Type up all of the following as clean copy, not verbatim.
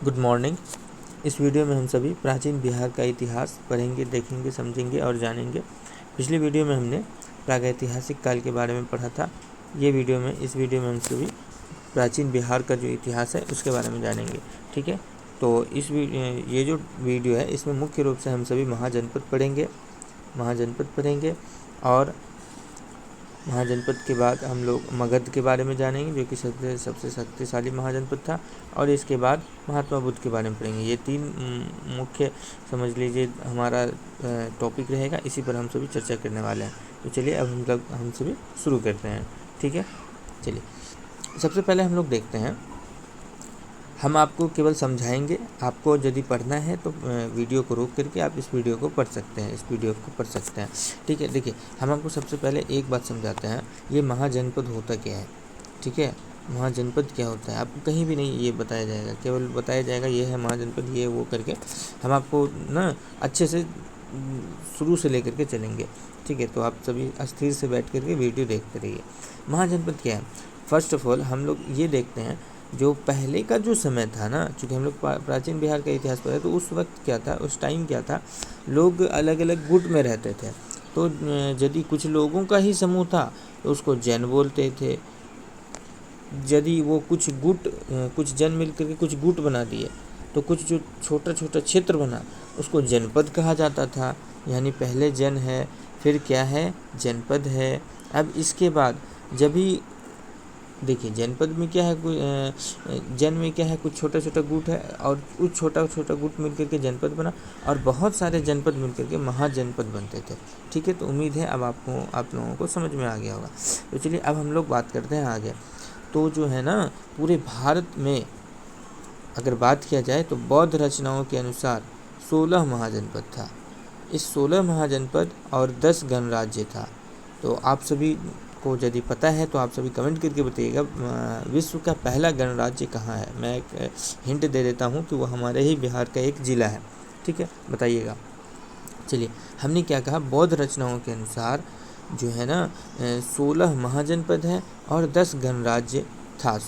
Good morning. इस video में हम सभी प्राचीन बिहार का इतिहास पढ़ेंगे, देखेंगे, समझेंगे और जानेंगे। पिछली वीडियो में हमने प्रागैतिहासिक काल के बारे में पढ़ा था। इस वीडियो में हम सभी प्राचीन बिहार का जो इतिहास है उसके बारे में जानेंगे। ठीक है, तो ये जो वीडियो है इसमें मुख्य रूप से हम सभी महाजनपद पढ़ेंगे और महाजनपद के बाद हम लोग मगध के बारे में जानेंगे, जो कि सबसे शक्तिशाली महाजनपद था। और इसके बाद महात्मा बुद्ध के बारे में पढ़ेंगे। ये तीन मुख्य समझ लीजिए हमारा टॉपिक रहेगा। इसी पर हम सभी चर्चा करने वाले हैं। तो चलिए अब हम सभी शुरू करते हैं। ठीक है, चलिए सबसे पहले हम लोग देखते हैं। हम आपको केवल समझाएंगे। आपको यदि पढ़ना है तो वीडियो को रोक करके आप इस वीडियो को पढ़ सकते हैं। ठीक है, देखिए हम आपको सबसे पहले एक बात समझाते हैं। ये महाजनपद होता क्या है? ठीक है, महाजनपद क्या होता है आपको कहीं भी नहीं ये बताया जाएगा, केवल बताया जाएगा ये है महाजनपद, ये वो करके हम आपको ना अच्छे से शुरू से लेकर के चलेंगे। ठीक है, तो आप सभी अस्थिर से बैठ करके वीडियो देखते रहिए। महाजनपद क्या है? फर्स्ट ऑफ ऑल हम लोग ये देखते हैं, जो पहले का जो समय था ना, चूँकि हम लोग प्राचीन बिहार का इतिहास पढ़े, तो उस वक्त क्या था, उस टाइम क्या था, लोग अलग अलग गुट में रहते थे। तो यदि कुछ लोगों का ही समूह था तो उसको जैन बोलते थे। यदि वो कुछ जन मिल करके कुछ गुट बना दिए तो कुछ जो छोटा छोटा क्षेत्र बना उसको जनपद कहा जाता था। यानी पहले जन है, फिर क्या है, जनपद है। अब इसके बाद जब भी देखिए जनपद में क्या है, जन में क्या है, कुछ छोटा छोटा गुट है और उस छोटा छोटा गुट मिलकर के जनपद बना और बहुत सारे जनपद मिलकर के महाजनपद बनते थे। ठीक है, तो उम्मीद है अब आप लोगों को समझ में आ गया होगा। तो चलिए अब हम लोग बात करते हैं आगे। तो जो है ना, पूरे भारत में अगर बात किया जाए तो बौद्ध रचनाओं के अनुसार 16 महाजनपद था। इस 16 महाजनपद और 10 गणराज्य था। तो आप सभी को यदि पता है तो आप सभी कमेंट करके बताइएगा विश्व का पहला गणराज्य कहाँ है। मैं एक हिंट दे देता हूँ कि वो हमारे ही बिहार का एक ज़िला है। ठीक है, बताइएगा। चलिए, हमने क्या कहा, बौद्ध रचनाओं के अनुसार जो है ना 16 महाजनपद है और 10 गणराज्य था।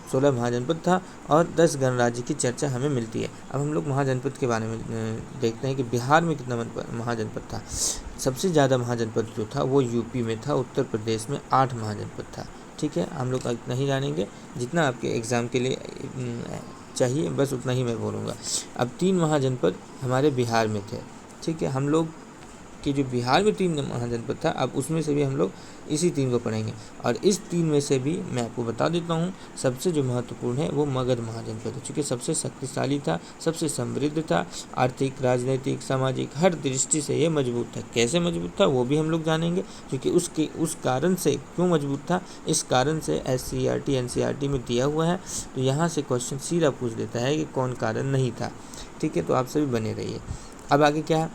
16 महाजनपद था और 10 गणराज्य की चर्चा हमें मिलती है। अब हम लोग महाजनपद के बारे में देखते हैं कि बिहार में कितना महाजनपद था। सबसे ज़्यादा महाजनपद जो था वो यूपी में था। उत्तर प्रदेश में 8 महाजनपद था। ठीक है, हम लोग इतना ही जानेंगे जितना आपके एग्ज़ाम के लिए चाहिए, बस उतना ही मैं बोलूँगा। अब 3 महाजनपद हमारे बिहार में थे। ठीक है, हम लोग कि जो बिहार में 3 महाजनपद था, अब उसमें से भी हम लोग इसी 3 को पढ़ेंगे। और इस 3 में से भी मैं आपको बता देता हूँ, सबसे जो महत्वपूर्ण है वो मगध महाजनपद है, चूँकि सबसे शक्तिशाली था, सबसे समृद्ध था, आर्थिक, राजनीतिक, सामाजिक हर दृष्टि से ये मजबूत था। कैसे मजबूत था वो भी हम लोग जानेंगे, क्योंकि उस कारण से क्यों मजबूत था, इस कारण से SCERT NCERT में दिया हुआ है। तो यहाँ से क्वेश्चन सीधा पूछ देता है कि कौन कारण नहीं था। ठीक है, तो आप सभी बने रहिए। अब आगे क्या है,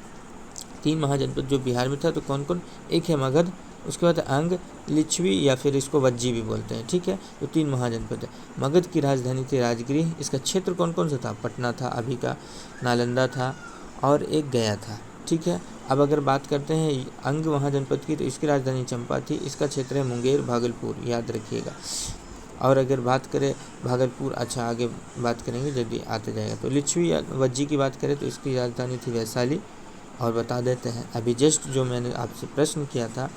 3 महाजनपद जो बिहार में था, तो कौन कौन? एक है मगध, उसके बाद अंग, लिच्छवी या फिर इसको वज्जी भी बोलते हैं। ठीक है, तो 3 महाजनपद है। मगध की राजधानी थी राजगृह। इसका क्षेत्र कौन कौन सा था? पटना था अभी का, नालंदा था और एक गया था। ठीक है, अब अगर बात करते हैं अंग महाजनपद की, तो इसकी राजधानी चंपा थी। इसका क्षेत्र है मुंगेर, भागलपुर, याद रखिएगा। और अगर बात करें भागलपुर, अच्छा आगे बात करेंगे यदि आते जाएगा। तो लिच्छवी या वज्जी की बात करें तो इसकी राजधानी थी वैशाली। और बता देते हैं, अभी जस्ट जो मैंने आपसे प्रश्न किया था,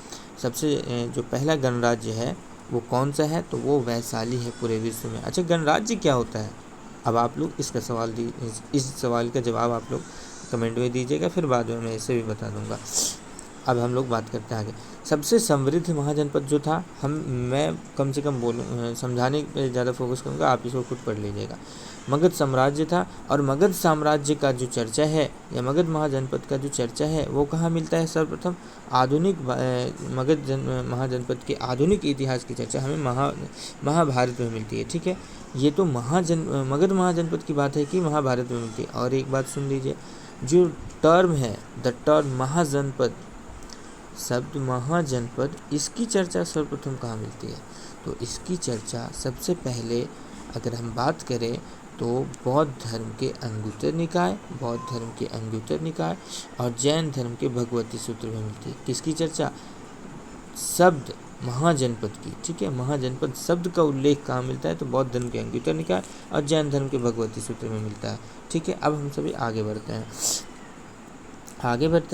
सबसे जो पहला गणराज्य है वो कौन सा है, तो वो वैशाली है पूरे विश्व में। अच्छा, गणराज्य क्या होता है? अब आप लोग इस सवाल का जवाब आप लोग कमेंट में दीजिएगा, फिर बाद में मैं इसे भी बता दूंगा। अब हम लोग बात करते हैं आगे। सबसे समृद्ध महाजनपद जो था, मैं कम से कम समझाने पे ज़्यादा फोकस करूँगा, आप इसको खुद पढ़ लीजिएगा। मगध साम्राज्य था। और मगध साम्राज्य का जो चर्चा है या मगध महाजनपद का जो चर्चा है वो कहाँ मिलता है? सर्वप्रथम आधुनिक मगध महाजनपद के आधुनिक इतिहास की चर्चा हमें महाभारत में मिलती है। ठीक है, ये तो मगध महाजनपद की बात है कि महाभारत में मिलती है। और एक बात सुन लीजिए, जो टर्म है द टर्म महाजनपद, शब्द महाजनपद, इसकी चर्चा सर्वप्रथम कहाँ मिलती है? तो इसकी चर्चा सबसे पहले अगर हम बात करें तो बौद्ध धर्म के अंगुत्तर निकाय और जैन धर्म के भगवती सूत्र में मिलती है। किसकी चर्चा? शब्द महाजनपद की, ठीक है। महाजनपद शब्द का उल्लेख कहाँ मिलता है, तो बौद्ध धर्म के अंगुत्तर निकाय और जैन धर्म के भगवती सूत्र में मिलता है, ठीक है। अब हम सभी आगे बढ़ते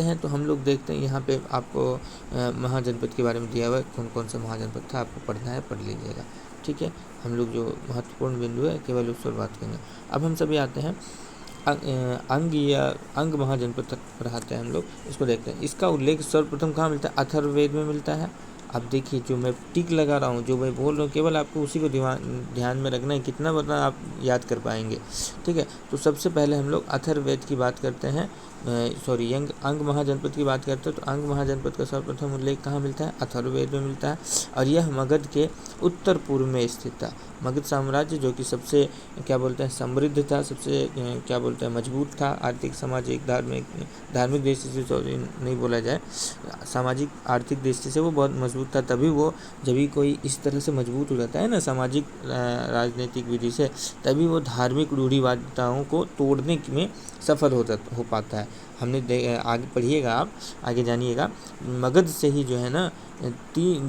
हैं। तो हम लोग देखते हैं यहाँ पे आपको महाजनपद के बारे में दिया हुआ है, कौन कौन सा महाजनपद था, आपको पढ़ना है पढ़ लीजिएगा, ठीक है। हम लोग जो महत्वपूर्ण बिंदु है केवल उस पर बात करेंगे। अब हम सभी आते हैं अंग या अंग महाजनपद तक पढ़ाते हैं हम लोग, इसको देखते हैं। इसका उल्लेख सर्वप्रथम कहाँ मिलता है, अथर्ववेद में मिलता है। अब देखिए जो मैं टिक लगा रहा हूँ, जो मैं बोल रहा हूँ, केवल आपको उसी को ध्यान में रखना है, कितना बता आप याद कर पाएंगे, ठीक है। तो सबसे पहले हम लोग अथर्ववेद की बात करते हैं, अंग महाजनपद की बात करते हैं। तो अंग महाजनपद का सर्वप्रथम उल्लेख कहाँ मिलता है, अथर्ववेद में मिलता है, और यह मगध के उत्तर पूर्व में स्थित था। मगध साम्राज्य जो कि सबसे क्या बोलते हैं समृद्ध था, सबसे क्या बोलते हैं मजबूत था, आर्थिक सामाजिक धार्मिक दृष्टि से, सॉरी नहीं बोला जाए, सामाजिक आर्थिक दृष्टि से वो बहुत मजबूत था। तभी वो जब भी कोई इस तरह से मजबूत हो जाता है ना सामाजिक राजनीतिक विधि से, तभी वो धार्मिक रूढ़िवादिताओं को तोड़ने में सफल हो पाता है। हमने आगे पढ़िएगा, आप आगे जानिएगा, मगध से ही जो है ना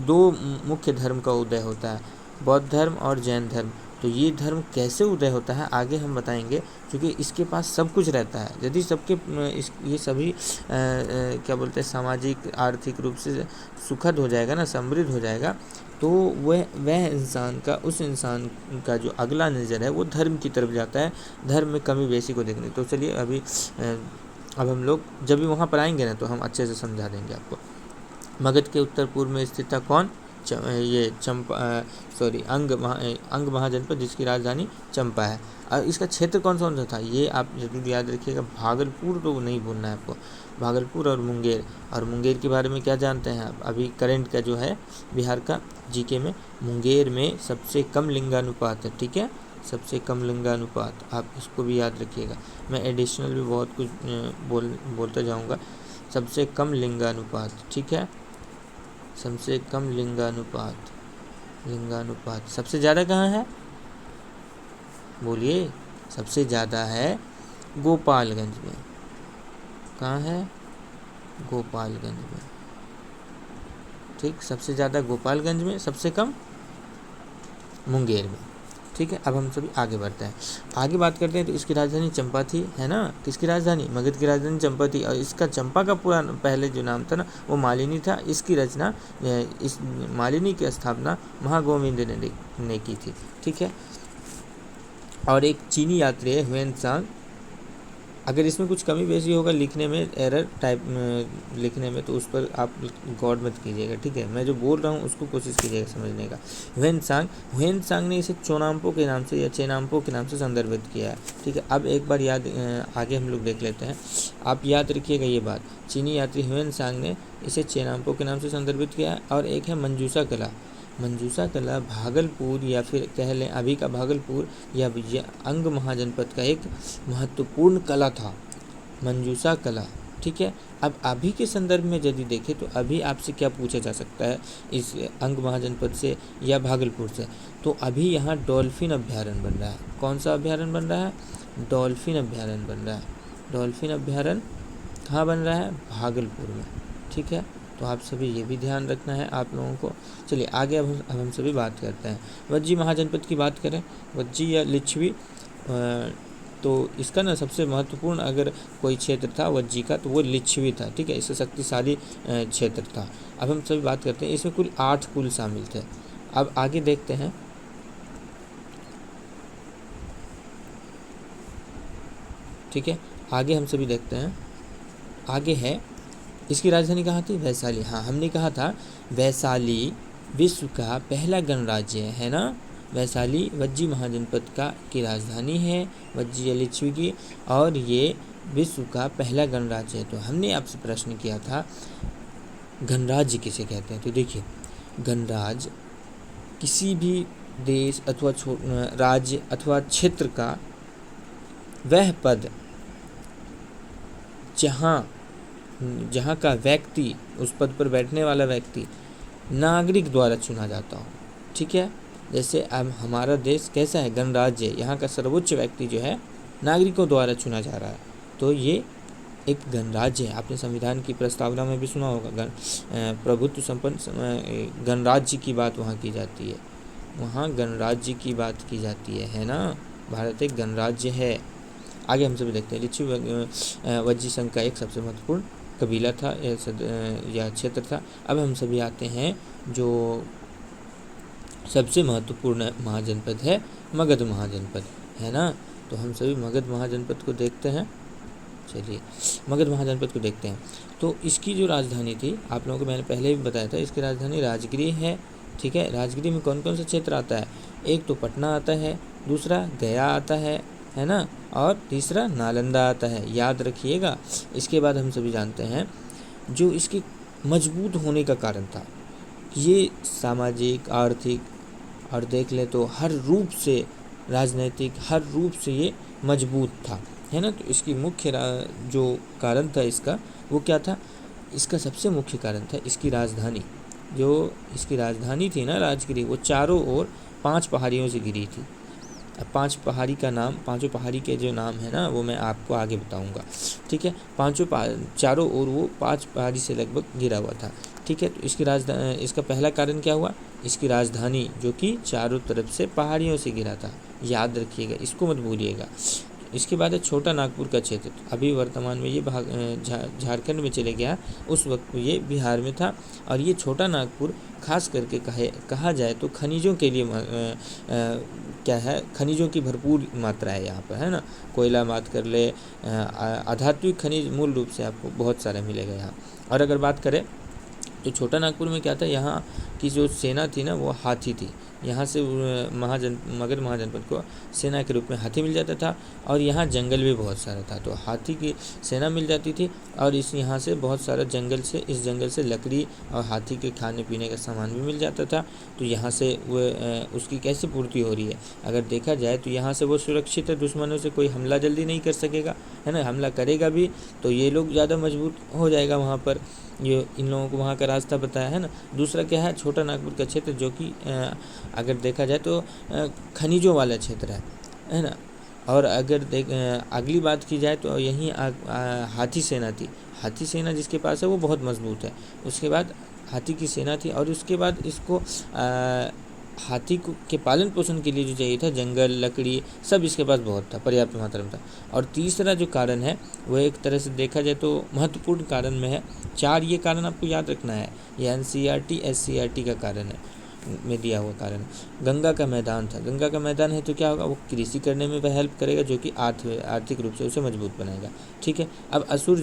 दो मुख्य धर्म का उदय होता है, बौद्ध धर्म और जैन धर्म। तो ये धर्म कैसे उदय होता है आगे हम बताएंगे, क्योंकि इसके पास सब कुछ रहता है। यदि सबके ये सभी क्या बोलते हैं सामाजिक आर्थिक रूप से सुखद हो जाएगा ना, समृद्ध हो जाएगा, तो वह इंसान का, उस इंसान का जो अगला नज़र है वो धर्म की तरफ जाता है, धर्म में कमी बेसी को देखने। तो चलिए अभी अब हम लोग जब भी वहाँ पर आएंगे ना तो हम अच्छे से समझा देंगे आपको। मगध के उत्तर पूर्व में स्थित था कौन, अंग महाजनपद, जिसकी राजधानी चंपा है। और इसका क्षेत्र कौन सा था, ये आप जरूर याद रखिएगा। भागलपुर तो नहीं भूलना है आपको, भागलपुर और मुंगेर। और मुंगेर के बारे में क्या जानते हैं आप, अभी करंट का जो है बिहार का जीके में, मुंगेर में सबसे कम लिंगानुपात है, ठीक है, सबसे कम लिंगानुपात, आप इसको भी याद रखिएगा। मैं एडिशनल भी बहुत कुछ बोलता जाऊँगा। सबसे कम लिंगानुपात, ठीक है, सबसे कम लिंगानुपात सबसे ज़्यादा कहाँ है, बोलिए, सबसे ज़्यादा है गोपालगंज में। कहाँ है, गोपालगंज में, ठीक, सबसे ज़्यादा गोपालगंज में, सबसे कम मुंगेर में, ठीक है। अब हम सभी आगे बढ़ते हैं, आगे बात करते हैं। तो इसकी राजधानी चंपा थी, है ना, किसकी राजधानी, मगध की राजधानी चंपा थी। और इसका चंपा का पूरा पहले जो नाम था ना वो मालिनी था। इसकी रचना, इस मालिनी की स्थापना महागोविंद ने की थी, ठीक है। और एक चीनी यात्री है ह्वेनसांग, अगर इसमें कुछ कमी बेसी होगा लिखने में, एरर टाइप लिखने में, तो उस पर आप गौर मत कीजिएगा, ठीक है। मैं जो बोल रहा हूँ उसको कोशिश कीजिएगा समझने का। ह्वेनसांग ने इसे चोनाम्पो के नाम से या चेनाम्पो के नाम से संदर्भित किया है, ठीक है। अब एक बार आगे हम लोग देख लेते हैं, आप याद रखिएगा ये बात। चीनी यात्री ह्वेनसांग ने इसे चेनाम्पो के नाम से संदर्भित किया है। और एक है मंजूषा कला भागलपुर, या फिर कह लें अभी का भागलपुर या अंग महाजनपद का एक महत्वपूर्ण कला था, मंजूषा कला, ठीक है। अब अभी के संदर्भ में यदि देखें तो अभी आपसे क्या पूछा जा सकता है इस अंग महाजनपद से या भागलपुर से, तो अभी यहाँ डॉल्फिन अभ्यारण्य बन रहा है। कौन सा अभ्यारण्य बन रहा है, डॉल्फिन अभ्यारण्य बन रहा है। डॉल्फिन अभ्यारण्य कहाँ बन रहा है, भागलपुर में, ठीक है। तो आप सभी ये भी ध्यान रखना है आप लोगों को। चलिए आगे अब हम सभी बात करते हैं। वज्जी महाजनपद की बात करें, वज्जी या लिच्छवी, तो इसका ना सबसे महत्वपूर्ण अगर कोई क्षेत्र था वज्जी का तो वो लिच्छवी था, ठीक है। इसका शक्तिशाली क्षेत्र था। अब हम सभी बात करते हैं, इसमें कुल 8 कुल शामिल थे। अब आगे देखते हैं, ठीक है, आगे हम सभी देखते हैं। आगे है, इसकी राजधानी कहाँ थी, वैशाली। हाँ, हमने कहा था वैशाली विश्व का पहला गणराज्य है ना, वैशाली वज्जी महाजनपद की राजधानी है, वज्जी या लिच्छवी की, और ये विश्व का पहला गणराज्य है। तो हमने आपसे प्रश्न किया था गणराज्य किसे कहते हैं, तो देखिए गणराज्य किसी भी देश अथवा राज्य अथवा क्षेत्र का वह पद जहाँ का व्यक्ति, उस पद पर बैठने वाला व्यक्ति नागरिक द्वारा चुना जाता हो, ठीक है। जैसे अब हमारा देश कैसा है, गणराज्य, यहाँ का सर्वोच्च व्यक्ति जो है नागरिकों द्वारा चुना जा रहा है, तो ये एक गणराज्य है। आपने संविधान की प्रस्तावना में भी सुना होगा, प्रभुत्व संपन्न गणराज्य की बात वहाँ की जाती है, वहाँ गणराज्य की बात की जाती है ना। भारत एक गणराज्य है। आगे हम सभी देखते हैं, लिच्छवी वज्जी संघ का एक सबसे महत्वपूर्ण कबीला था या क्षेत्र था। अब हम सभी आते हैं जो सबसे महत्वपूर्ण महाजनपद है, मगध महाजनपद, है ना। तो हम सभी मगध महाजनपद को देखते हैं। चलिए मगध महाजनपद को देखते हैं। तो इसकी जो राजधानी थी, आप लोगों को मैंने पहले भी बताया था, इसकी राजधानी राजगृह है। ठीक है, राजगृह में कौन कौन सा क्षेत्र आता है? एक तो पटना आता है, दूसरा गया आता है ना, और तीसरा नालंदा आता है, याद रखिएगा। इसके बाद हम सभी जानते हैं जो इसके मजबूत होने का कारण था, ये सामाजिक, आर्थिक और देख ले तो हर रूप से, राजनीतिक हर रूप से ये मजबूत था, है ना। तो इसकी मुख्य जो कारण था इसका, वो क्या था? इसका सबसे मुख्य कारण था इसकी राजधानी। जो इसकी राजधानी थी ना राजगिरी, वो चारों ओर 5 पहाड़ियों से घिरी थी। अब 5 पहाड़ी का नाम, पांचों पहाड़ी के जो नाम है ना, वो मैं आपको आगे बताऊंगा। ठीक है, चारों ओर वो 5 पहाड़ी से लगभग घिरा हुआ था। ठीक है, तो इसकी राजधानी, इसका पहला कारण क्या हुआ? इसकी राजधानी जो कि चारों तरफ से पहाड़ियों से घिरा था, याद रखिएगा, इसको मत भूलिएगा। इसके बाद है छोटा नागपुर का क्षेत्र। अभी वर्तमान में ये झारखंड में चले गया, उस वक्त ये बिहार में था। और ये छोटा नागपुर खास करके कहा जाए तो खनिजों के लिए क्या है, खनिजों की भरपूर मात्रा है यहाँ पर, है ना। कोयला बात कर ले, आधात्विक खनिज मूल रूप से आपको बहुत सारे मिलेगा यहाँ। और अगर बात करें तो छोटा नागपुर में क्या था, यहाँ की जो सेना थी ना, वो हाथी थी। यहाँ से मगध महाजनपद को सेना के रूप में हाथी मिल जाता था। और यहाँ जंगल भी बहुत सारा था, तो हाथी की सेना मिल जाती थी। और यहाँ से बहुत सारा इस जंगल से लकड़ी और हाथी के खाने पीने का सामान भी मिल जाता था। तो यहाँ से वो उसकी कैसे पूर्ति हो रही है, अगर देखा जाए तो यहाँ से वो सुरक्षित है, दुश्मनों से कोई हमला जल्दी नहीं कर सकेगा, है ना। हमला करेगा भी तो ये लोग ज़्यादा मजबूत हो जाएगा वहाँ पर, ये इन लोगों को वहाँ का रास्ता पता है ना। दूसरा क्या है, छोटा नागपुर का क्षेत्र जो कि अगर देखा जाए तो खनिजों वाला क्षेत्र है ना। और अगर अगली बात की जाए तो यहीं हाथी सेना थी। हाथी सेना जिसके पास है वो बहुत मजबूत है। उसके बाद हाथी की सेना थी, और उसके बाद इसको हाथी के पालन पोषण के लिए जो चाहिए था, जंगल, लकड़ी, सब इसके पास बहुत था, पर्याप्त मात्रा में था। और तीसरा जो कारण है वो एक तरह से देखा जाए तो महत्वपूर्ण कारण में है। 4 ये कारण आपको याद रखना है, ये NCERT SCERT का कारण है, में दिया हुआ कारण। गंगा का मैदान था, गंगा का मैदान है तो क्या होगा, वो कृषि करने में वह हेल्प करेगा, जो कि आर्थिक रूप से उसे मजबूत बनाएगा। ठीक है, अब असुर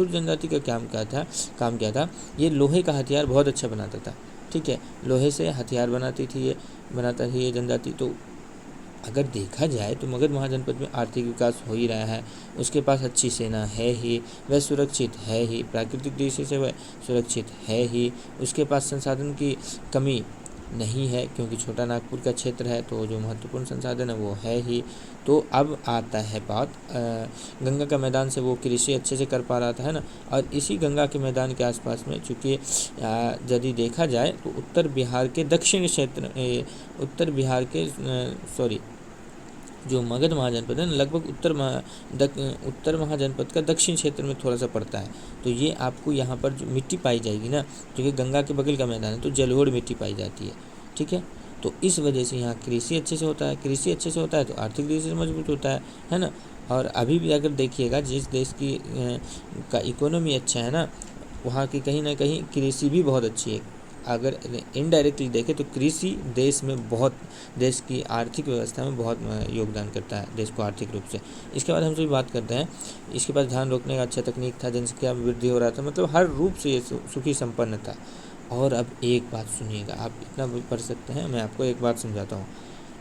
जनजाति का काम क्या था, ये लोहे का हथियार बहुत अच्छा बनाता था। ठीक है, लोहे से हथियार बनाता थी ये जनजाति। तो अगर देखा जाए तो मगध महाजनपद में आर्थिक विकास हो ही रहा है, उसके पास अच्छी सेना है ही, वह सुरक्षित है ही, प्राकृतिक दृष्टि से वह सुरक्षित है ही, उसके पास संसाधन की कमी नहीं है, क्योंकि छोटा नागपुर का क्षेत्र है, तो जो महत्वपूर्ण संसाधन है वो है ही। तो अब आता है बात गंगा का मैदान से वो कृषि अच्छे से कर पा रहा था, है ना। और इसी गंगा के मैदान के आसपास में, चूँकि यदि देखा जाए तो उत्तर बिहार के जो मगध महाजनपद है, लगभग उत्तर महाजनपद का दक्षिण क्षेत्र में थोड़ा सा पड़ता है। तो ये आपको यहाँ पर जो मिट्टी पाई जाएगी ना, क्योंकि गंगा के बगल का मैदान है, तो जलोढ़ मिट्टी पाई जाती है। ठीक है, तो इस वजह से यहाँ कृषि अच्छे से होता है, तो आर्थिक दृष्टि से मजबूत होता है ना। और अभी भी अगर देखिएगा, जिस देश की का इकोनॉमी अच्छा है ना, वहाँ की कहीं ना कहीं कृषि भी बहुत अच्छी है। अगर इनडायरेक्टली देखें तो कृषि देश की आर्थिक व्यवस्था में बहुत योगदान करता है, देश को आर्थिक रूप से। इसके बाद हम सभी बात करते हैं, इसके पास धान रोकने का अच्छा तकनीक था, जनसंख्या में वृद्धि हो रहा था, मतलब हर रूप से ये सुखी संपन्न था। और अब एक बात सुनिएगा, आप इतना भी पढ़ सकते हैं, मैं आपको एक बात समझाता हूँ।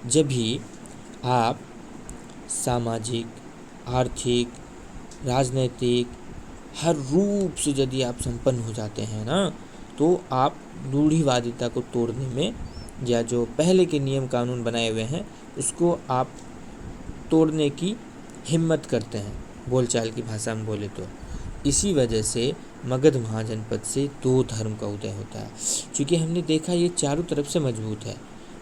जब भी आप सामाजिक, आर्थिक, राजनैतिक हर रूप से यदि आप संपन्न हो जाते हैं ना, तो आप रूढ़िवादिता को तोड़ने में, या जो पहले के नियम कानून बनाए हुए हैं उसको आप तोड़ने की हिम्मत करते हैं, बोलचाल की भाषा में बोले तो। इसी वजह से मगध महाजनपद से 2 धर्म का उदय होता है, क्योंकि हमने देखा ये चारों तरफ से मजबूत है।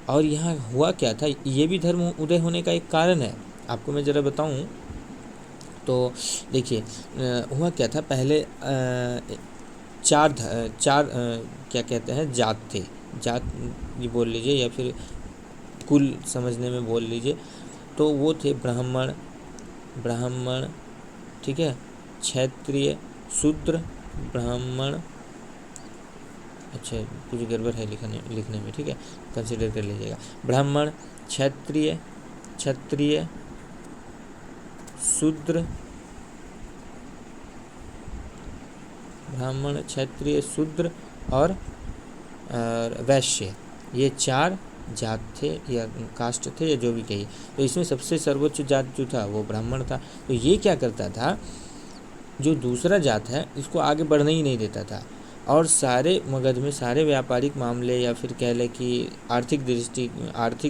और यहाँ हुआ क्या था, ये भी धर्म उदय होने का एक कारण है, आपको मैं ज़रा बताऊँ तो देखिए हुआ क्या था पहले चार क्या कहते हैं जात थे। जात ये बोल लीजिए या फिर कुल समझने में बोल लीजिए। तो वो थे ब्राह्मण, ठीक है, क्षत्रिय, शूद्र, ब्राह्मण, अच्छा कुछ गड़बड़ है लिखने में, ठीक है, कंसिडर कर लीजिएगा। ब्राह्मण, क्षत्रिय, शूद्र, ब्राह्मण, क्षत्रिय, शूद्र और वैश्य, ये 4 जात थे या कास्ट थे या जो भी कहिए। तो इसमें सबसे सर्वोच्च जात जो था वो ब्राह्मण था। तो ये क्या करता था, जो दूसरा जात है इसको आगे बढ़ने ही नहीं देता था, और सारे मगध में सारे व्यापारिक मामले या फिर कह लें कि आर्थिक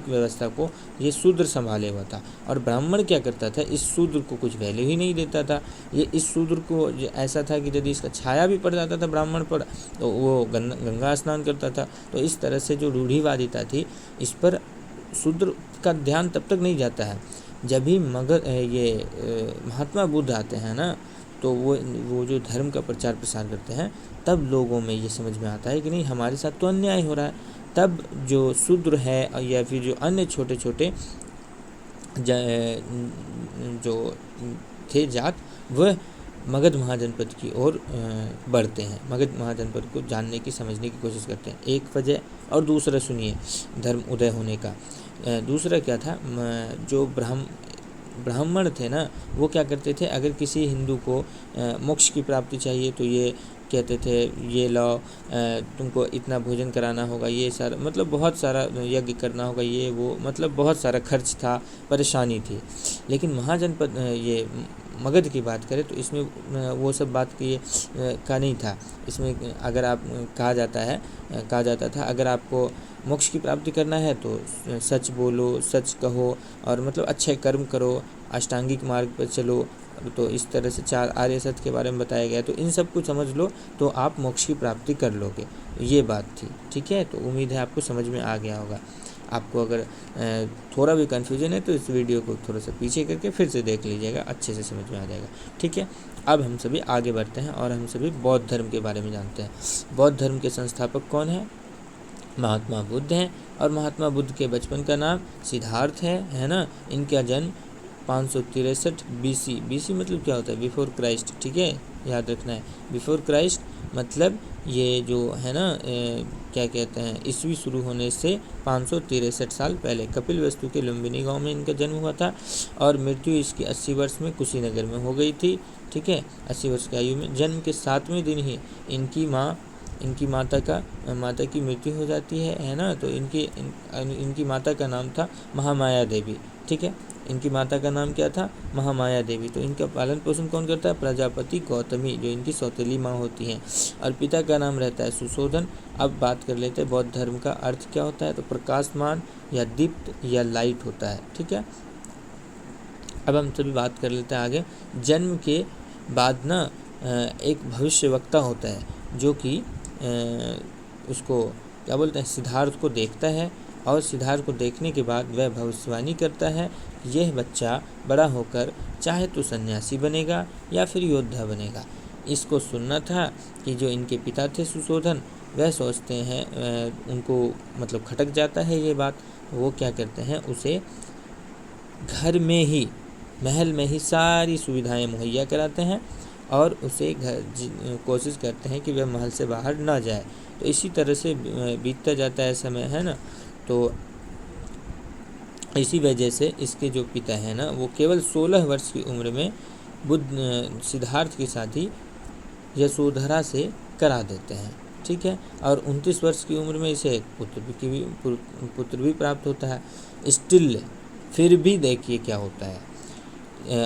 व्यवस्था को ये शूद्र संभाले हुआ था। और ब्राह्मण क्या करता था, इस शूद्र को कुछ वैल्यू ही नहीं देता था। ये इस शूद्र को ऐसा था कि यदि इसका छाया भी पड़ जाता था ब्राह्मण पर तो वो गंगा स्नान करता था। तो इस तरह से जो रूढ़िवादिता थी इस पर शूद्र का ध्यान तब तक नहीं जाता है। जब भी महात्मा बुद्ध आते हैं ना, तो वो जो धर्म का प्रचार प्रसार करते हैं तब लोगों में ये समझ में आता है कि नहीं हमारे साथ तो अन्याय हो रहा है। तब जो शूद्र है या फिर जो अन्य छोटे छोटे जो थे जात, वह मगध महाजनपद की ओर बढ़ते हैं, मगध महाजनपद को जानने की समझने की कोशिश करते हैं। एक वजह, और दूसरा सुनिए धर्म उदय होने का। दूसरा क्या था, जो ब्राह्मण थे ना, वो क्या करते थे, अगर किसी हिंदू को मोक्ष की प्राप्ति चाहिए तो ये कहते थे ये लो, तुमको इतना भोजन कराना होगा, ये सारा मतलब बहुत सारा यज्ञ करना होगा, ये वो मतलब बहुत सारा खर्च था, परेशानी थी। लेकिन महाजनपद ये मगध की बात करें तो इसमें वो सब बात का नहीं था। इसमें अगर आप कहा जाता था अगर आपको मोक्ष की प्राप्ति करना है तो सच बोलो, सच कहो, और मतलब अच्छे कर्म करो, अष्टांगिक मार्ग पर चलो। तो इस तरह से 4 आर्य सत्य के बारे में बताया गया। तो इन सब को समझ लो तो आप मोक्ष की प्राप्ति कर लोगे, ये बात थी, ठीक है। तो उम्मीद है आपको समझ में आ गया होगा। आपको अगर थोड़ा भी कन्फ्यूजन है तो इस वीडियो को थोड़ा सा पीछे करके फिर से देख लीजिएगा, अच्छे से समझ में आ जाएगा, ठीक है। अब हम सभी आगे बढ़ते हैं और हम सभी बौद्ध धर्म के बारे में जानते हैं। बौद्ध धर्म के संस्थापक कौन है? महात्मा बुद्ध हैं। और महात्मा बुद्ध के बचपन का नाम सिद्धार्थ है ना। इनका जन्म 563 BC मतलब क्या होता है, बिफोर क्राइस्ट, ठीक है, याद रखना है। बिफोर क्राइस्ट मतलब ये जो है ना क्या कहते हैं, ईस्वी शुरू होने से 563 साल पहले कपिलवस्तु के लुम्बिनी गांव में इनका जन्म हुआ था। और मृत्यु इसकी 80 वर्ष में कुशीनगर में हो गई थी, ठीक है, 80 वर्ष की आयु में। जन्म के 7वें दिन ही इनकी माता की मृत्यु हो जाती है ना। तो इनकी माता का नाम था महामाया देवी, ठीक है। इनकी माता का नाम क्या था? महामाया देवी। तो इनका पालन पोषण कौन करता है? प्रजापति गौतमी, जो इनकी सौतेली माँ होती हैं। और पिता का नाम रहता है सुशोधन। अब बात कर लेते हैं बौद्ध धर्म का अर्थ क्या होता है। तो प्रकाशमान या दीप्त या लाइट होता है, ठीक है। अब हम सभी बात कर लेते हैं आगे। जन्म के बाद ना एक भविष्यवक्ता होता है जो कि उसको क्या बोलते हैं, सिद्धार्थ को देखता है। और सिद्धार्थ को देखने के बाद वह भविष्यवाणी करता है कि यह बच्चा बड़ा होकर चाहे तो सन्यासी बनेगा या फिर योद्धा बनेगा। इसको सुनना था कि जो इनके पिता थे सुशोधन, वह सोचते हैं उनको मतलब खटक जाता है ये बात। वो क्या करते हैं, उसे घर में ही महल में ही सारी सुविधाएं मुहैया कराते हैं और उसे कोशिश करते हैं कि वह महल से बाहर ना जाए। तो इसी तरह से बीतता जाता है समय, है ना। तो इसी वजह से इसके जो पिता हैं ना, वो केवल 16 वर्ष की उम्र में सिद्धार्थ की शादी यशोधरा से करा देते हैं, ठीक है। और 29 वर्ष की उम्र में इसे एक पुत्र भी प्राप्त होता है। स्टिल फिर भी देखिए क्या होता है।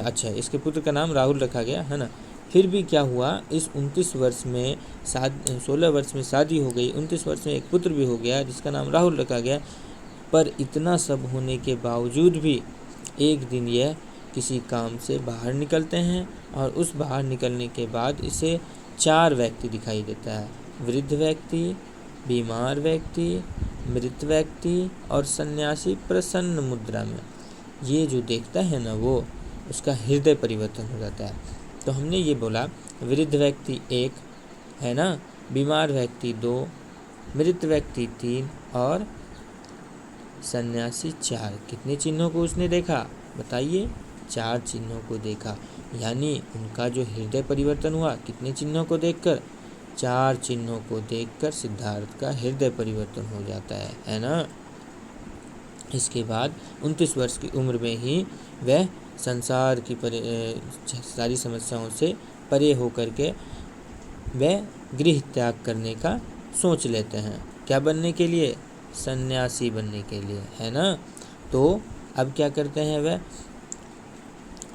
अच्छा, इसके पुत्र का नाम राहुल रखा गया, है ना। फिर भी क्या हुआ, इस 29 वर्ष में 16 वर्ष में शादी हो गई, 29 वर्ष में एक पुत्र भी हो गया जिसका नाम राहुल रखा गया। पर इतना सब होने के बावजूद भी एक दिन यह किसी काम से बाहर निकलते हैं और उस बाहर निकलने के बाद इसे 4 व्यक्ति दिखाई देता है। वृद्ध व्यक्ति, बीमार व्यक्ति, मृत व्यक्ति और सन्यासी प्रसन्न मुद्रा में। ये जो देखता है ना, वो उसका हृदय परिवर्तन हो जाता है। तो हमने ये बोला वृद्ध व्यक्ति 1 है ना, बीमार व्यक्ति 2, मृत व्यक्ति 3 और सन्यासी 4। कितने चिन्हों को उसने देखा बताइए? 4 चिन्हों को देखा। यानी उनका जो हृदय परिवर्तन हुआ कितने चिन्हों को देखकर? 4 चिन्हों को देखकर सिद्धार्थ का हृदय परिवर्तन हो जाता है ना। इसके बाद 29 वर्ष की उम्र में ही वह संसार की सारी समस्याओं से परे होकर के वह गृह त्याग करने का सोच लेते हैं। क्या बनने के लिए? सन्यासी बनने के लिए, है ना। तो अब क्या करते हैं? वह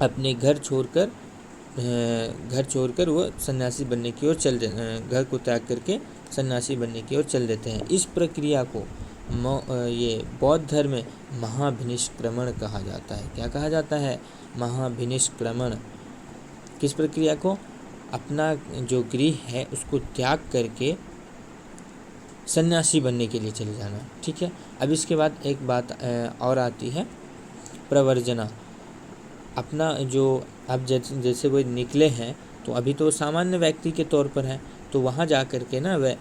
अपने घर छोड़कर वो सन्यासी बनने की ओर घर को त्याग करके सन्यासी बनने की ओर चल देते हैं। इस प्रक्रिया को ये बौद्ध धर्म में महाभिनिष्क्रमण कहा जाता है। क्या कहा जाता है? महाभिनिष्क्रमण। किस प्रक्रिया को? अपना जो गृह है उसको त्याग करके सन्यासी बनने के लिए चले जाना। ठीक है। अब इसके बाद एक बात और आती है, प्रवर्जना। अपना जो अब जैसे वो निकले हैं तो अभी तो सामान्य व्यक्ति के तौर पर हैं, तो वहाँ जा कर के ना वह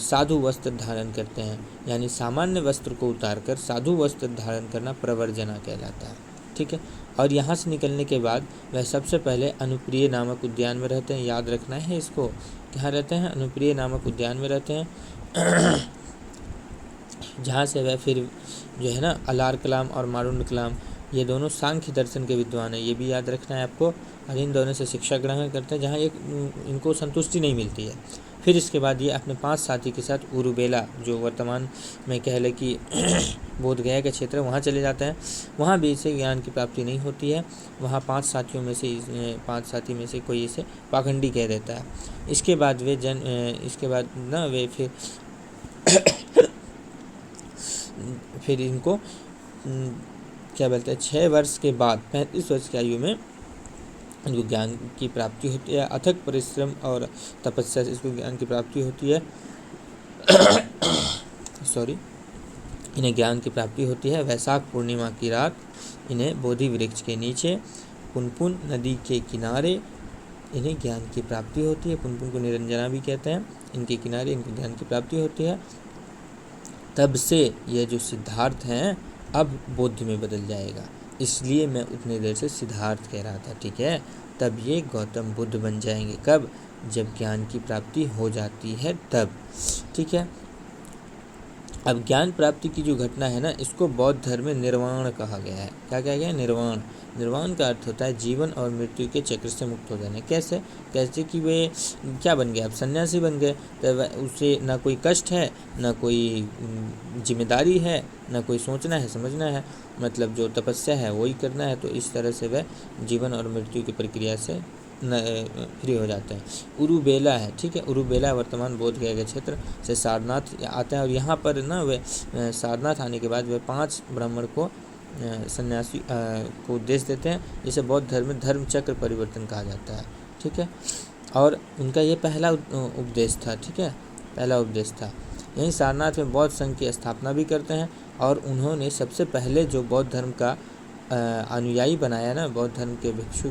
साधु वस्त्र धारण करते हैं। यानी सामान्य वस्त्र को उतार कर साधु वस्त्र धारण करना प्रवर्जना कहलाता है। ठीक है। और यहाँ से निकलने के बाद वह सबसे पहले अनुप्रिय नामक उद्यान में रहते हैं। याद रखना है इसको। कहाँ रहते हैं? अनुप्रिय नामक उद्यान में रहते हैं। जहाँ से वह फिर जो है ना अलार कलाम और मारुंड कलाम, ये दोनों सांख्य दर्शन के विद्वान हैं। ये भी याद रखना है आपको। और इन दोनों से शिक्षा ग्रहण करते हैं जहाँ इनको संतुष्टि नहीं मिलती है। फिर इसके बाद ये अपने 5 साथी के साथ उरुबेला, जो वर्तमान में कह ले कि बोध गया का क्षेत्र, वहाँ चले जाते हैं। वहाँ भी इसे ज्ञान की प्राप्ति नहीं होती है। वहाँ 5 साथियों में से 5 साथी में से कोई इसे पाखंडी कह देता है। इसके बाद वे फिर इनको क्या बोलते हैं, 6 वर्ष के बाद 35 वर्ष की आयु में इनको ज्ञान की प्राप्ति होती है। अथक परिश्रम और तपस्या से इसको ज्ञान की प्राप्ति होती है। इन्हें ज्ञान की प्राप्ति होती है। वैशाख पूर्णिमा की रात इन्हें बोधि वृक्ष के नीचे पुनपुन नदी के किनारे इन्हें ज्ञान की प्राप्ति होती है। पुनपुन को निरंजना भी कहते हैं। इनके किनारे इनको ज्ञान की प्राप्ति होती है। तब से यह जो सिद्धार्थ हैं अब बौद्ध में बदल जाएगा। इसलिए मैं उतनी देर से सिद्धार्थ कह रहा था। ठीक है। तब ये गौतम बुद्ध बन जाएंगे। कब? जब ज्ञान की प्राप्ति हो जाती है तब। ठीक है। अब ज्ञान प्राप्ति की जो घटना है ना, इसको बौद्ध धर्म में निर्वाण कहा गया है। क्या कहा गया है? निर्वाण। निर्वाण का अर्थ होता है जीवन और मृत्यु के चक्र से मुक्त हो जाने। कैसे कि वे क्या बन गए? अब सन्यासी बन गए, तो उसे ना कोई कष्ट है, ना कोई जिम्मेदारी है, ना कोई सोचना है समझना है, मतलब जो तपस्या है वही करना है। तो इस तरह से वह जीवन और मृत्यु की प्रक्रिया से फ्री हो जाते हैं। उरुबेला है। ठीक है। उरुबेला वर्तमान बोध गया के क्षेत्र से सारनाथ आते हैं। और यहाँ पर ना वे सारनाथ आने के बाद वे 5 ब्राह्मण को सन्यासी को उपदेश देते हैं, जिसे बौद्ध धर्म में धर्म चक्र परिवर्तन कहा जाता है। ठीक है। और उनका ये पहला उपदेश था। ठीक है। पहला उपदेश था। यहीं सारनाथ में बौद्ध संघ की स्थापना भी करते हैं। और उन्होंने सबसे पहले जो बौद्ध धर्म का अनुयायी बनाया ना, बौद्ध धर्म के भिक्षु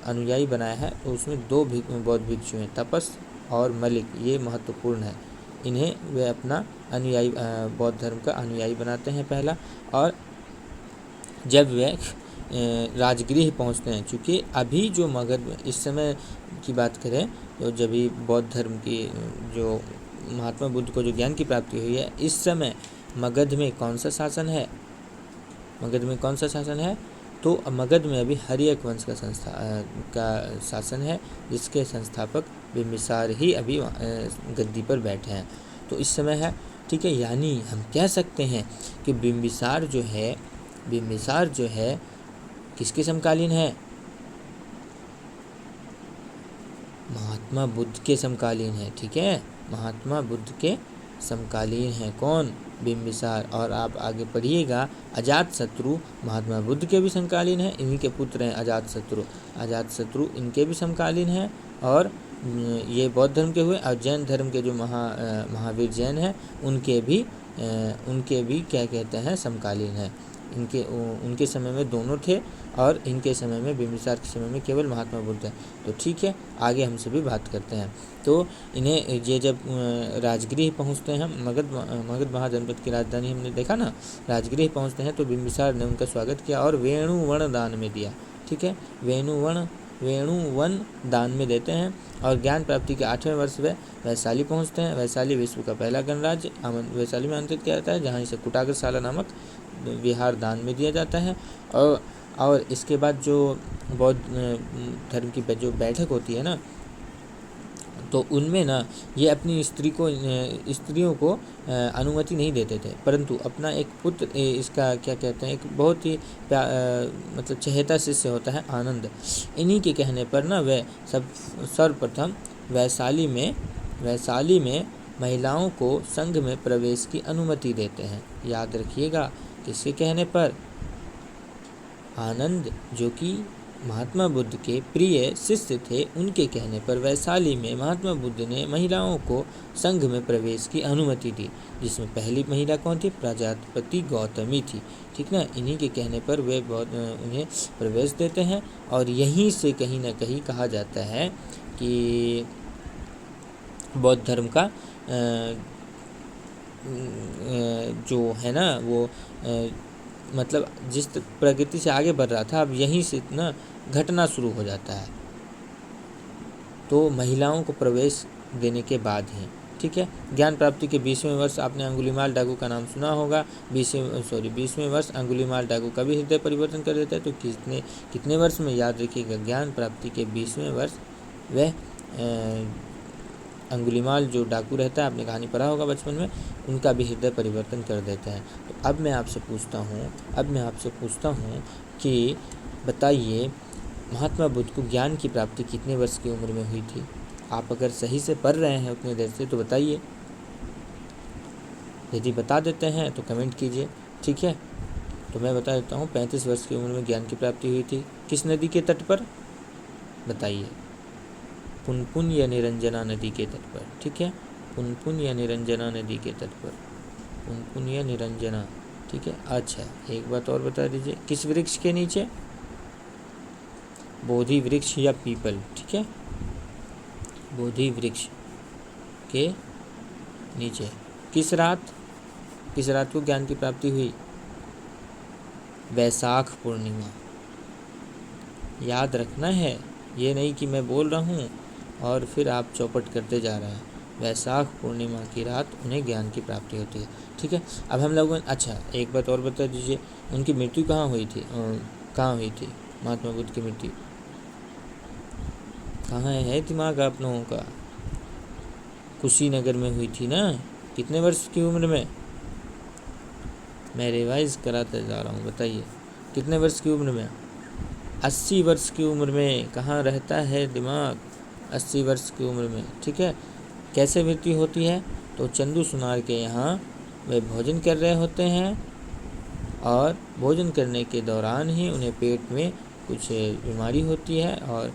अनुयायी बनाया है, तो उसमें 2 बौद्ध भिक्षु हैं, तपस और मलिक। ये महत्वपूर्ण है। इन्हें वे अपना अनुयायी बौद्ध धर्म का अनुयायी बनाते हैं पहला। और जब वे राजगृह पहुंचते हैं, चूँकि अभी जो मगध इस समय की बात करें तो जब भी बौद्ध धर्म की जो महात्मा बुद्ध को जो ज्ञान की प्राप्ति हुई है, इस समय मगध में कौन सा शासन है? मगध में कौन सा शासन है? तो मगध में अभी हर्यक वंश का शासन है, जिसके संस्थापक बिंबिसार ही अभी गद्दी पर बैठे हैं। तो इस समय है। ठीक है। यानी हम कह सकते हैं कि बिंबिसार जो है किसके समकालीन है? महात्मा बुद्ध के समकालीन है। ठीक है। महात्मा बुद्ध के समकालीन है। कौन? बिंबिसार। और आप आगे पढ़िएगा, अजातशत्रु महात्मा बुद्ध के भी समकालीन है। इन्हीं के पुत्र हैं अजातशत्रु इनके भी समकालीन हैं। और ये बौद्ध धर्म के हुए। और जैन धर्म के जो महावीर जैन हैं उनके भी क्या कहते हैं? समकालीन हैं। उनके समय में दोनों थे और इनके समय में, बिंबिसार के समय में केवल महात्मा बुद्ध है। तो ठीक है, आगे हम सभी बात करते हैं। तो इन्हें ये जब राजगृह पहुंचते हैं, मगध महाजनपद की राजधानी हमने देखा ना, राजगृह पहुंचते हैं तो बिंबिसार ने उनका स्वागत किया और वेणुवन दान में दिया। ठीक है, वेणुवन दान में देते हैं। और ज्ञान प्राप्ति के 8वें वर्ष वे वैशाली पहुंचते हैं। वैशाली विश्व का पहला गणराज्य वैशाली में आमंत्रित किया जाता है, जहाँ इसे कुटाग्रशाला नामक विहार दान में दिया जाता है। और इसके बाद जो बौद्ध धर्म की जो बैठक होती है ना, तो उनमें ना ये अपनी स्त्रियों को अनुमति नहीं देते थे, परंतु अपना एक पुत्र, इसका क्या कहते हैं, एक बहुत ही मतलब चहेता शिष्य होता है आनंद, इन्हीं के कहने पर ना वे सर्वप्रथम वैशाली में महिलाओं को संघ में प्रवेश की अनुमति देते हैं। याद रखिएगा, किसके कहने पर? आनंद, जो कि महात्मा बुद्ध के प्रिय शिष्य थे, उनके कहने पर वैशाली में महात्मा बुद्ध ने महिलाओं को संघ में प्रवेश की अनुमति दी, जिसमें पहली महिला कौन थी? प्रजापति गौतमी थी। ठीक ना, इन्हीं के कहने पर वे उन्हें प्रवेश देते हैं। और यहीं से कहीं ना कहीं कहा जाता है कि बौद्ध धर्म का जो है ना वो मतलब जिस प्रगति से आगे बढ़ रहा था, अब यहीं से ना घटना शुरू हो जाता है। तो महिलाओं को प्रवेश देने के बाद ही, ठीक है। ज्ञान प्राप्ति के 20वें वर्ष, आपने अंगुलीमाल डाकू का नाम सुना होगा। 20वें वर्ष अंगुलीमाल डाकू का भी हृदय परिवर्तन कर देता है। तो कितने वर्ष में? याद रखिएगा, ज्ञान प्राप्ति के 20वें वर्ष वह अंगुलीमाल जो डाकू रहता है, आपने कहानी पढ़ा होगा बचपन में, उनका भी हृदय परिवर्तन कर देते हैं। तो अब मैं आपसे पूछता हूँ कि बताइए, महात्मा बुद्ध को ज्ञान की प्राप्ति कितने वर्ष की उम्र में हुई थी? आप अगर सही से पढ़ रहे हैं उतने देर से तो बताइए, यदि बता देते हैं तो कमेंट कीजिए। ठीक है, तो मैं बता देता हूँ, 35 वर्ष की उम्र में ज्ञान की प्राप्ति हुई थी। किस नदी के तट पर? बताइए। पुनपुन या निरंजना नदी के तट पर। ठीक है, पुनपुन या निरंजना नदी के तट पर, पुनपुन या निरंजना। ठीक है, अच्छा एक बात और बता दीजिए, किस वृक्ष के नीचे? बोधि वृक्ष या पीपल। ठीक है, बोधि वृक्ष के नीचे। किस रात को ज्ञान की प्राप्ति हुई? वैशाख पूर्णिमा। याद रखना है, ये नहीं कि मैं बोल रहा हूँ और फिर आप चौपट करते जा रहे हैं। वैशाख पूर्णिमा की रात उन्हें ज्ञान की प्राप्ति होती है। ठीक है, अब हम लोग, अच्छा एक बात और बता दीजिए, उनकी मृत्यु कहाँ हुई थी? महात्मा बुद्ध की मृत्यु कहाँ है? दिमाग आप लोगों का? कुशीनगर में हुई थी ना। कितने वर्ष की उम्र में? मैं रिवाइज कराते जा रहा हूँ, बताइए कितने वर्ष की उम्र में? 80 वर्ष की उम्र में। कहाँ रहता है दिमाग? 80 वर्ष की उम्र में। ठीक है, कैसे मृत्यु होती है? तो चंदू सुनार के यहाँ वे भोजन कर रहे होते हैं और भोजन करने के दौरान ही उन्हें पेट में कुछ बीमारी होती है, और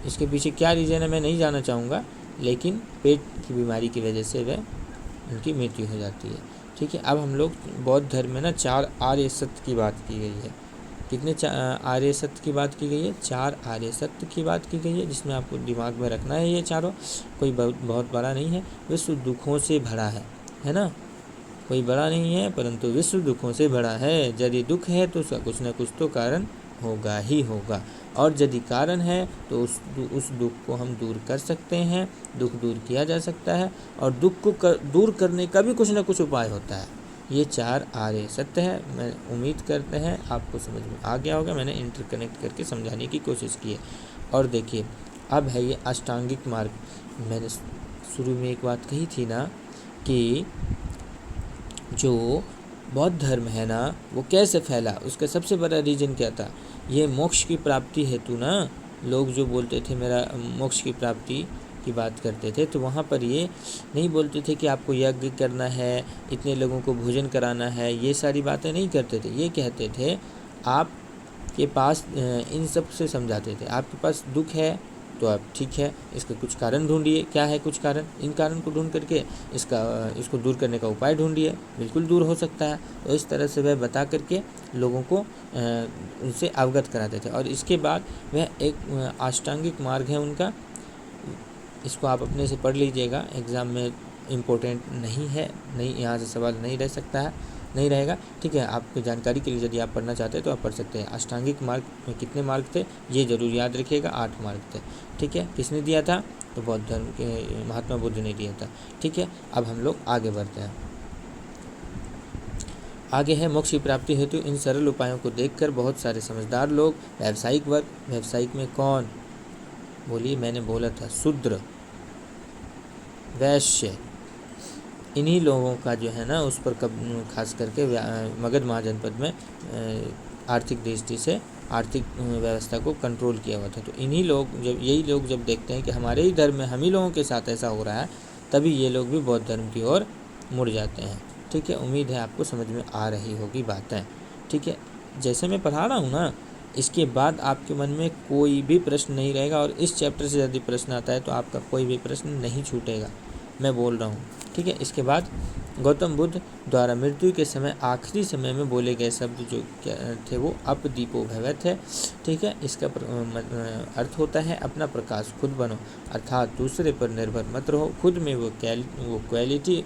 इसके पीछे क्या रीज़न है मैं नहीं जानना चाहूँगा, लेकिन पेट की बीमारी की वजह से वह उनकी मृत्यु हो जाती है। ठीक है, अब हम लोग बौद्ध धर्म में ना 4 आर्य सत्य की बात की गई है। कितने आर्य सत्य की बात की गई है? 4 आर्य सत्य की बात की गई है, जिसमें आपको दिमाग में रखना है, ये चारों कोई बहुत बड़ा नहीं है। विश्व दुखों से भरा है ना, कोई बड़ा नहीं है, परंतु विश्व दुखों से भरा है। यदि दुख है तो उसका कुछ न कुछ तो कारण होगा ही होगा, और यदि कारण है तो उस दुख को हम दूर कर सकते हैं, दुख दूर किया जा सकता है, और दुख को दूर करने का भी कुछ न कुछ उपाय होता है। ये 4 आर्य सत्य है। मैं उम्मीद करते हैं आपको समझ में आ गया होगा, मैंने इंटरकनेक्ट करके समझाने की कोशिश की है। और देखिए, अब है ये अष्टांगिक मार्ग। मैंने शुरू में एक बात कही थी ना कि जो बौद्ध धर्म है ना वो कैसे फैला, उसका सबसे बड़ा रीज़न क्या था? ये मोक्ष की प्राप्ति हेतु ना, लोग जो बोलते थे मेरा मोक्ष की प्राप्ति की बात करते थे, तो वहाँ पर ये नहीं बोलते थे कि आपको यज्ञ करना है, इतने लोगों को भोजन कराना है, ये सारी बातें नहीं करते थे। ये कहते थे आपके पास इन सब से समझाते थे, आपके पास दुख है तो आप ठीक है, इसके कुछ कारण ढूंढिए। क्या है कुछ कारण? इन कारण को ढूंढ करके इसको दूर करने का उपाय ढूंढिए, बिल्कुल दूर हो सकता है। तो इस तरह से वह बता करके लोगों को उनसे अवगत कराते थे। और इसके बाद वह एक अष्टांगिक मार्ग है उनका, इसको आप अपने से पढ़ लीजिएगा, एग्ज़ाम में इम्पोर्टेंट नहीं है, नहीं यहाँ से सवाल नहीं रह सकता है, नहीं रहेगा, ठीक है। आपकी जानकारी के लिए यदि आप पढ़ना चाहते हैं तो आप पढ़ सकते हैं। अष्टांगिक मार्ग में कितने मार्ग थे ये जरूर याद रखिएगा, 8 मार्ग थे, ठीक है। किसने दिया था? तो बौद्ध धर्म के महात्मा बुद्ध ने दिया था, ठीक है। अब हम लोग आगे बढ़ते हैं। आगे है मोक्ष की प्राप्ति हेतु इन सरल उपायों को देखकर बहुत सारे समझदार लोग, व्यावसायिक वर्ग, व्यावसायिक में कौन? बोलिए, मैंने बोला था शूद्र, वैश्य, इन्हीं लोगों का जो है ना उस पर खास करके मगध महाजनपद में आर्थिक दृष्टि से आर्थिक व्यवस्था को कंट्रोल किया हुआ था। तो यही लोग जब देखते हैं कि हमारे ही धर्म में हम ही लोगों के साथ ऐसा हो रहा है, तभी ये लोग भी बौद्ध धर्म की ओर मुड़ जाते हैं, ठीक है। उम्मीद है आपको समझ में आ रही होगी बातें, ठीक है। जैसे मैं पढ़ा रहा हूँ ना, इसके बाद आपके मन में कोई भी प्रश्न नहीं रहेगा, और इस चैप्टर से यदि प्रश्न आता है तो आपका कोई भी प्रश्न नहीं छूटेगा, मैं बोल रहा हूँ, ठीक है। इसके बाद गौतम बुद्ध द्वारा मृत्यु के समय आखिरी समय में बोले गए शब्द जो थे वो अपदीपो भगवत है, ठीक है। इसका अर्थ होता है अपना प्रकाश खुद बनो, अर्थात दूसरे पर निर्भर मत रहो, खुद में वो क्वालिटी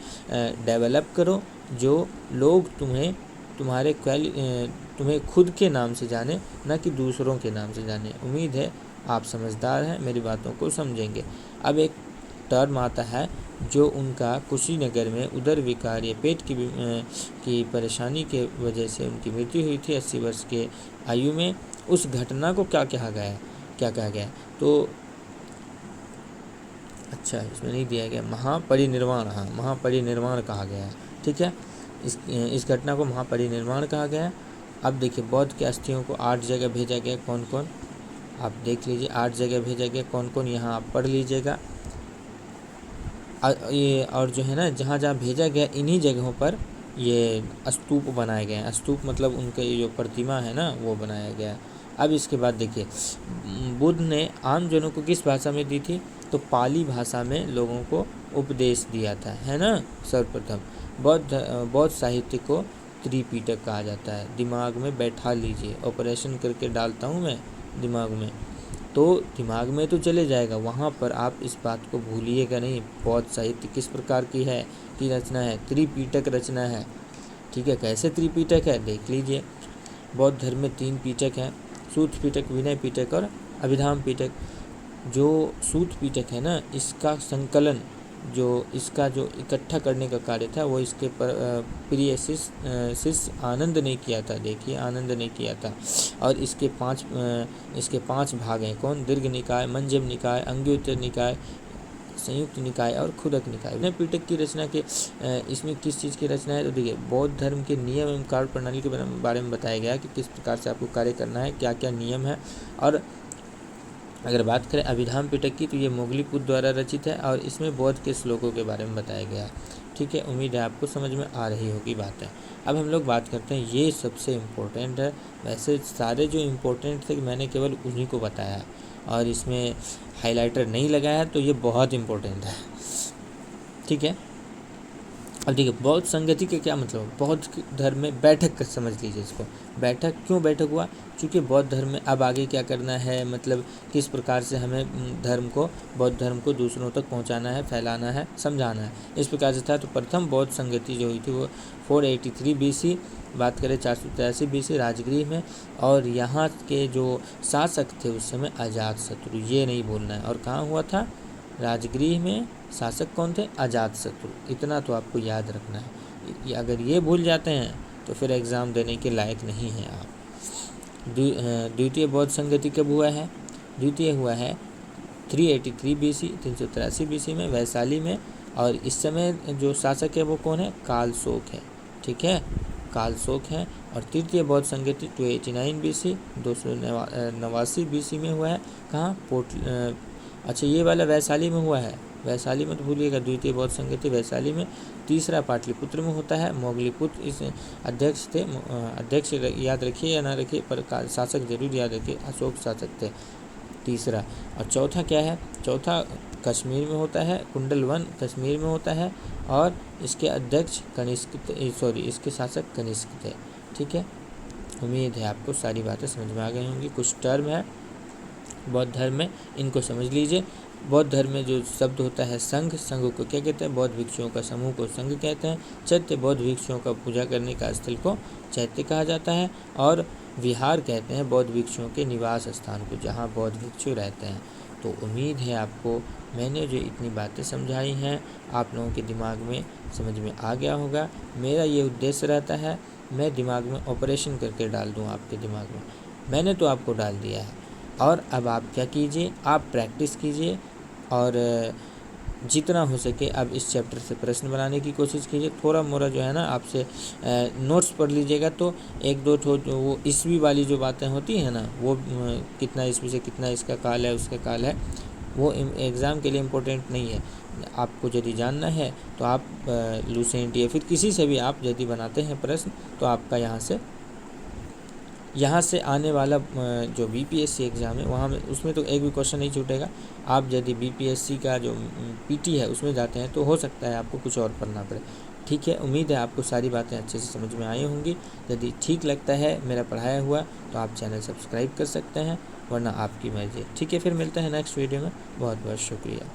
डेवलप करो जो लोग तुम्हें खुद के नाम से जाने, न कि दूसरों के नाम से जाने। उम्मीद है आप समझदार हैं, मेरी बातों को समझेंगे। अब एक टर्म आता है जो उनका कुशीनगर में उदर विकार या पेट की परेशानी के वजह से उनकी मृत्यु हुई थी 80 वर्ष के आयु में। उस घटना को क्या कहा गया? तो अच्छा, इसमें नहीं दिया गया, महापरिनिर्वाण, हाँ, महापरिनिर्वाण कहा गया है, ठीक है। इस घटना को महापरिनिर्वाण कहा गया है। अब देखिए, बौद्ध की अस्थियों को 8 जगह भेजा गया, कौन कौन? आप देख लीजिए, 8 जगह भेजा गया, कौन कौन, यहाँ आप पढ़ लीजिएगा। ये और जो है ना, जहाँ जहाँ भेजा गया इन्हीं जगहों पर ये स्तूप बनाए गए हैं। स्तूप मतलब उनके जो प्रतिमा है ना वो बनाया गया। अब इसके बाद देखिए, बुद्ध ने आम जनों को किस भाषा में दी थी? तो पाली भाषा में लोगों को उपदेश दिया था, है ना। सर्वप्रथम बौद्ध साहित्य को त्रिपिटक कहा जाता है। दिमाग में बैठा लीजिए, ऑपरेशन करके डालता हूँ मैं दिमाग में, तो दिमाग में तो चले जाएगा, वहाँ पर आप इस बात को भूलिएगा नहीं। बौद्ध साहित्य किस प्रकार की रचना है? त्रिपिटक रचना है, ठीक है। कैसे त्रिपिटक है देख लीजिए। बौद्ध धर्म में 3 पिटक हैं, सूत पिटक, विनय पिटक और अभिधाम पिटक। जो सूत पिटक है ना, इसका संकलन, इसका जो इकट्ठा करने का कार्य था वो इसके प्रिय शिष्य आनंद ने किया था। देखिए, आनंद ने किया था। और इसके 5 भाग हैं, कौन? दीर्घ निकाय, मंजम निकाय, अंग्योत्तर निकाय, संयुक्त निकाय और खुदक निकाय। विनय पिटक की रचना के इसमें किस चीज़ की रचना है? तो देखिए, बौद्ध धर्म के नियम एवं कार्य प्रणाली के बारे में बताया गया कि किस प्रकार से आपको कार्य करना है, क्या क्या नियम है। और अगर बात करें अभिधाम पिटक की, तो ये मोगलीपुत्र द्वारा रचित है और इसमें बौद्ध के श्लोकों के बारे में बताया गया, ठीक है। उम्मीद है आपको समझ में आ रही होगी बातें। अब हम लोग बात करते हैं, ये सबसे इम्पोर्टेंट है। वैसे सारे जो इम्पोर्टेंट थे मैंने केवल उन्हीं को बताया और इसमें हाइलाइटर नहीं लगाया, तो ये बहुत इम्पोर्टेंट है, ठीक है। अब देखिए, बौद्ध संगति के क्या मतलब? बौद्ध धर्म में बैठक का समझ लीजिए इसको। बैठक क्यों बैठक हुआ? क्योंकि बौद्ध धर्म में अब आगे क्या करना है, मतलब किस प्रकार से हमें बौद्ध धर्म को दूसरों तक पहुंचाना है, फैलाना है, समझाना है, इस प्रकार से था। तो प्रथम बौद्ध संगति जो हुई थी वो 483 BC, बात करें 483 BC राजगृह में। और यहाँ के जो शासक थे उस समय अजातशत्रु, ये नहीं भूलना है। और कहाँ हुआ था? राजगृह में। शासक कौन थे? अजातशत्रु। इतना तो आपको याद रखना है। अगर ये भूल जाते हैं तो फिर एग्ज़ाम देने के लायक नहीं हैं आप। द्वितीय बौद्ध संगति कब हुआ है? द्वितीय हुआ है 383 BC, 383 BC में, वैशाली में। और इस समय जो शासक है वो कौन है? कालशोक है, ठीक है, कालशोक है। और तृतीय बौद्ध संगति 289 BC, 289 BC में हुआ है। कहाँ? अच्छा, ये वाला वैशाली में हुआ है, वैशाली में तो भूलिएगा। द्वितीय बौद्ध संगति वैशाली में। तीसरा पाटलिपुत्र में होता है। मोगलीपुत्र इस अध्यक्ष थे। अध्यक्ष याद रखिए या ना रखिए, पर शासक जरूर याद रखिए, अशोक शासक थे, तीसरा। और चौथा क्या है, चौथा कश्मीर में होता है, कुंडल 1 कश्मीर में होता है और इसके अध्यक्ष इसके शासक कनिष्क थे। ठीक है, उम्मीद है आपको सारी बातें समझ में आ गई होंगी। कुछ टर्म है बौद्ध धर्म में, इनको समझ लीजिए। बौद्ध धर्म में जो शब्द होता है संघ, संघ को क्या कहते हैं, बौद्ध भिक्षुओं का समूह को संघ कहते हैं। चैत्य, बौद्ध भिक्षुओं का पूजा करने का स्थल को चैत्य कहा जाता है। और विहार कहते हैं बौद्ध भिक्षुओं के निवास स्थान को, जहाँ बौद्ध भिक्षु रहते हैं। तो उम्मीद है आपको मैंने जो इतनी बातें समझाई हैं आप लोगों के दिमाग में समझ में आ गया होगा। मेरा ये उद्देश्य रहता है मैं दिमाग में ऑपरेशन करके डाल दूँ आपके दिमाग में। मैंने तो आपको डाल दिया है, और अब आप क्या कीजिए, आप प्रैक्टिस कीजिए और जितना हो सके अब इस चैप्टर से प्रश्न बनाने की कोशिश कीजिए। थोड़ा मोड़ा जो है ना आपसे नोट्स पढ़ लीजिएगा तो एक दो वो ईस्वी वाली जो बातें होती हैं ना, वो कितना ईस्वी से कितना इसका काल है उसका काल है, वो एग्ज़ाम के लिए इम्पोर्टेंट नहीं है। आपको यदि जानना है तो आप लूसेंट या फिर किसी से भी आप यदि बनाते हैं प्रश्न तो आपका यहाँ से आने वाला जो बीपीएससी एग्ज़ाम है वहाँ में उसमें तो एक भी क्वेश्चन नहीं छूटेगा। आप यदि बीपीएससी का जो पीटी है उसमें जाते हैं तो हो सकता है आपको कुछ और पढ़ना पड़े। ठीक है, उम्मीद है आपको सारी बातें अच्छे से समझ में आई होंगी। यदि ठीक लगता है मेरा पढ़ाया हुआ तो आप चैनल सब्सक्राइब कर सकते हैं, वरना आपकी मर्जी। ठीक है, फिर मिलते हैं नेक्स्ट वीडियो में। बहुत बहुत शुक्रिया।